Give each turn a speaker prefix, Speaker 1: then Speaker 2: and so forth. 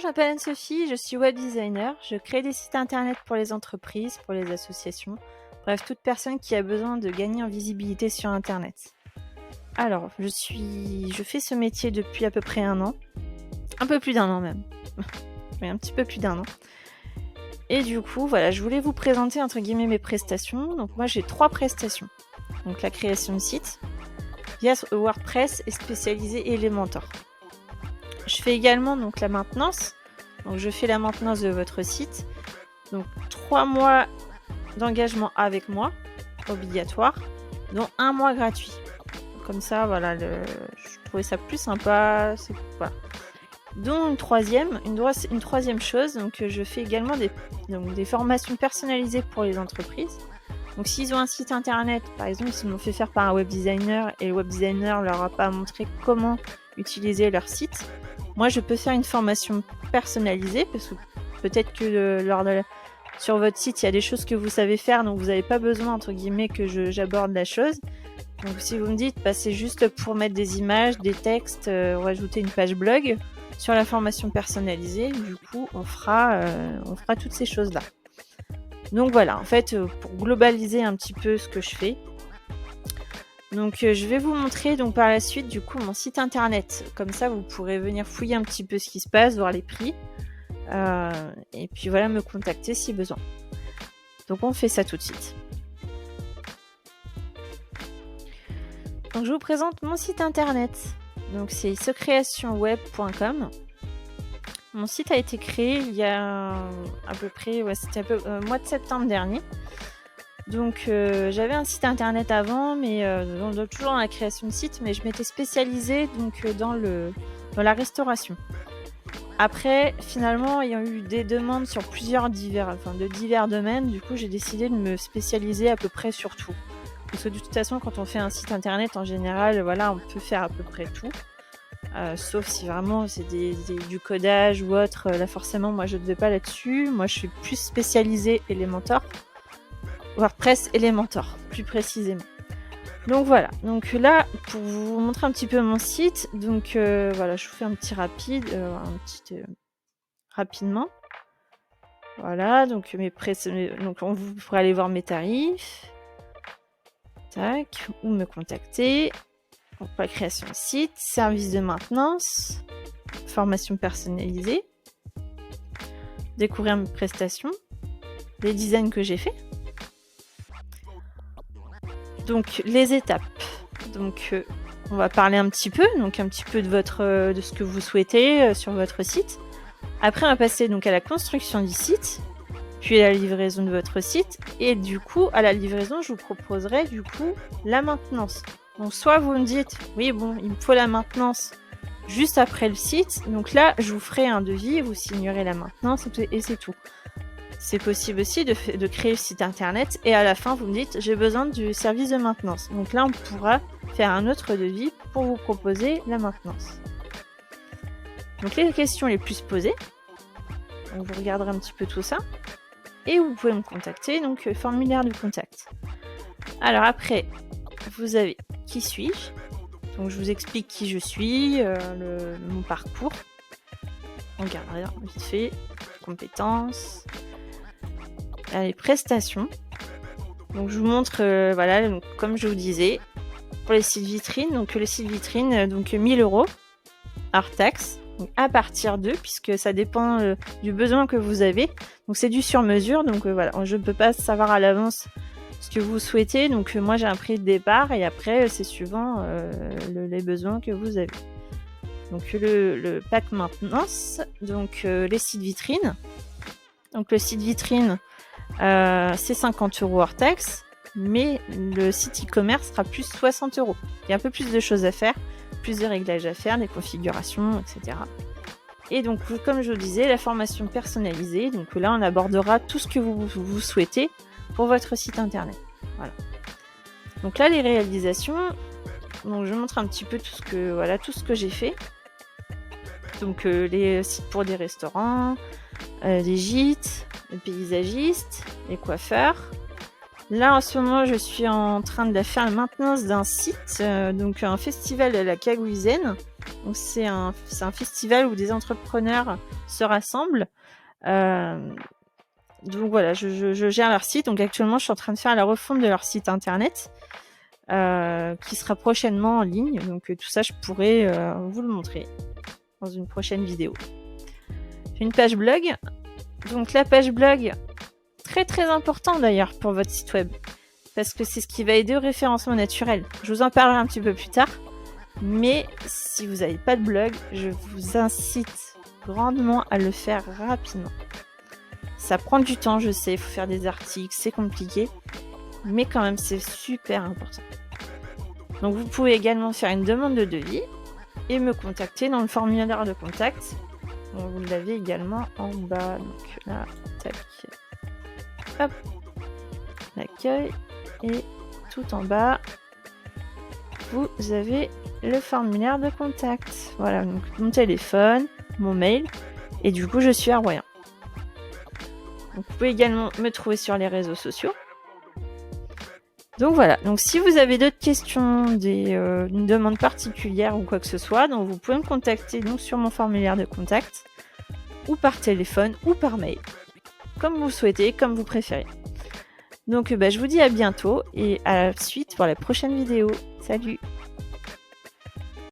Speaker 1: je m'appelle Anne-Sophie, je suis web designer. Je crée des sites internet pour les entreprises, pour les associations, bref, toute personne qui a besoin de gagner en visibilité sur internet. Alors, je fais ce métier depuis à peu près 1 an, un peu plus d'1 an même, mais un petit peu plus d'1 an. Et du coup, voilà, je voulais vous présenter entre guillemets mes prestations. Donc moi, j'ai 3 prestations. Donc la création de sites via WordPress et spécialisé Elementor. Je fais également donc la maintenance. Donc je fais la maintenance de votre site. Donc 3 mois d'engagement avec moi, obligatoire, dont 1 mois gratuit. Comme ça, voilà, je trouvais ça plus sympa. Voilà. Dont une troisième chose, donc je fais également des formations personnalisées pour les entreprises. Donc s'ils ont un site internet, par exemple, s'ils l'ont fait faire par un web designer et le web designer leur a pas montré comment utiliser leur site, moi je peux faire une formation personnalisée parce que peut-être que sur votre site il y a des choses que vous savez faire, donc vous n'avez pas besoin entre guillemets que j'aborde la chose. Donc si vous me dites c'est juste pour mettre des images, des textes, ou ajouter une page blog, sur la formation personnalisée, du coup on fera toutes ces choses là. Donc voilà, en fait, pour globaliser un petit peu ce que je fais. Donc je vais vous montrer donc par la suite du coup mon site internet. Comme ça vous pourrez venir fouiller un petit peu ce qui se passe, voir les prix. Et puis voilà, me contacter si besoin. Donc on fait ça tout de suite. Donc je vous présente mon site internet. Donc c'est secreationweb.com. Mon site a été créé il y a à peu près, c'était mois de septembre dernier. Donc j'avais un site internet avant, mais toujours dans la création de sites, mais je m'étais spécialisée donc dans la restauration. Après, finalement, ayant eu des demandes sur de divers domaines, du coup j'ai décidé de me spécialiser à peu près sur tout. Parce que de toute façon, quand on fait un site internet, en général, voilà, on peut faire à peu près tout. Sauf si vraiment c'est du codage ou autre. Là, forcément, moi, je ne vais pas là-dessus. Moi, je suis plus spécialisée Elementor. WordPress Elementor, plus précisément. Donc voilà. Donc là, pour vous montrer un petit peu mon site, donc voilà, je vous fais un petit rapidement. Voilà, donc vous pourrez aller voir mes tarifs. Tac, ou me contacter. Pour la création de site, service de maintenance, formation personnalisée, découvrir mes prestations, les designs que j'ai fait. Donc les étapes. Donc on va parler un petit peu de ce que vous souhaitez sur votre site. Après on va passer donc à la construction du site, puis à la livraison de votre site, et du coup à la livraison je vous proposerai du coup la maintenance. Donc soit vous me dites oui bon il me faut la maintenance juste après le site, donc là je vous ferai un devis, vous signerez la maintenance et c'est tout. C'est possible aussi de créer le site internet et à la fin vous me dites j'ai besoin du service de maintenance. Donc là on pourra faire un autre devis pour vous proposer la maintenance. Donc les questions les plus posées, donc vous regarderez un petit peu tout ça et vous pouvez me contacter, donc formulaire de contact. Alors après vous avez qui suis-je, donc je vous explique qui je suis, mon parcours. On regardera vite fait, compétences, les prestations. Donc je vous montre, voilà, donc, comme je vous disais, pour les sites vitrines, donc le site vitrine, donc 1 000 € hors taxe, donc à partir de, puisque ça dépend du besoin que vous avez. Donc c'est du sur mesure, donc voilà, je ne peux pas savoir à l'avance ce que vous souhaitez, donc moi j'ai un prix de départ et après c'est suivant les besoins que vous avez. Donc le pack maintenance, donc les sites vitrines. Donc le site vitrine c'est 50 € hors taxe, mais le site e-commerce sera plus 60 €. Il y a un peu plus de choses à faire, plus de réglages à faire, des configurations, etc. Et donc comme je vous disais, la formation personnalisée, donc là on abordera tout ce que vous souhaitez pour votre site internet. Voilà. Donc là les réalisations, donc je montre un petit peu tout ce que j'ai fait. Donc les sites pour des restaurants, des gîtes, les paysagistes, les coiffeurs. Là en ce moment je suis en train de faire la maintenance d'un site, donc un festival à la Cagouisaine. Donc c'est un festival où des entrepreneurs se rassemblent. Donc voilà, je gère leur site. Donc actuellement, je suis en train de faire la refonte de leur site internet, qui sera prochainement en ligne. Donc tout ça, je pourrais vous le montrer dans une prochaine vidéo. J'ai une page blog. Donc la page blog, très très important d'ailleurs pour votre site web, parce que c'est ce qui va aider au référencement naturel. Je vous en parlerai un petit peu plus tard. Mais si vous n'avez pas de blog, je vous incite grandement à le faire rapidement. Ça prend du temps, je sais, il faut faire des articles, c'est compliqué, mais quand même c'est super important. Donc vous pouvez également faire une demande de devis et me contacter dans le formulaire de contact. Donc, vous l'avez également en bas. Donc là, tac, hop, l'accueil, et tout en bas, vous avez le formulaire de contact. Voilà, donc mon téléphone, mon mail, et du coup je suis à Royan. Donc, vous pouvez également me trouver sur les réseaux sociaux. Donc voilà, donc si vous avez d'autres questions, une demande particulière ou quoi que ce soit, donc vous pouvez me contacter donc sur mon formulaire de contact, ou par téléphone, ou par mail, comme vous souhaitez, comme vous préférez. Donc je vous dis à bientôt, et à la suite pour la prochaine vidéo. Salut!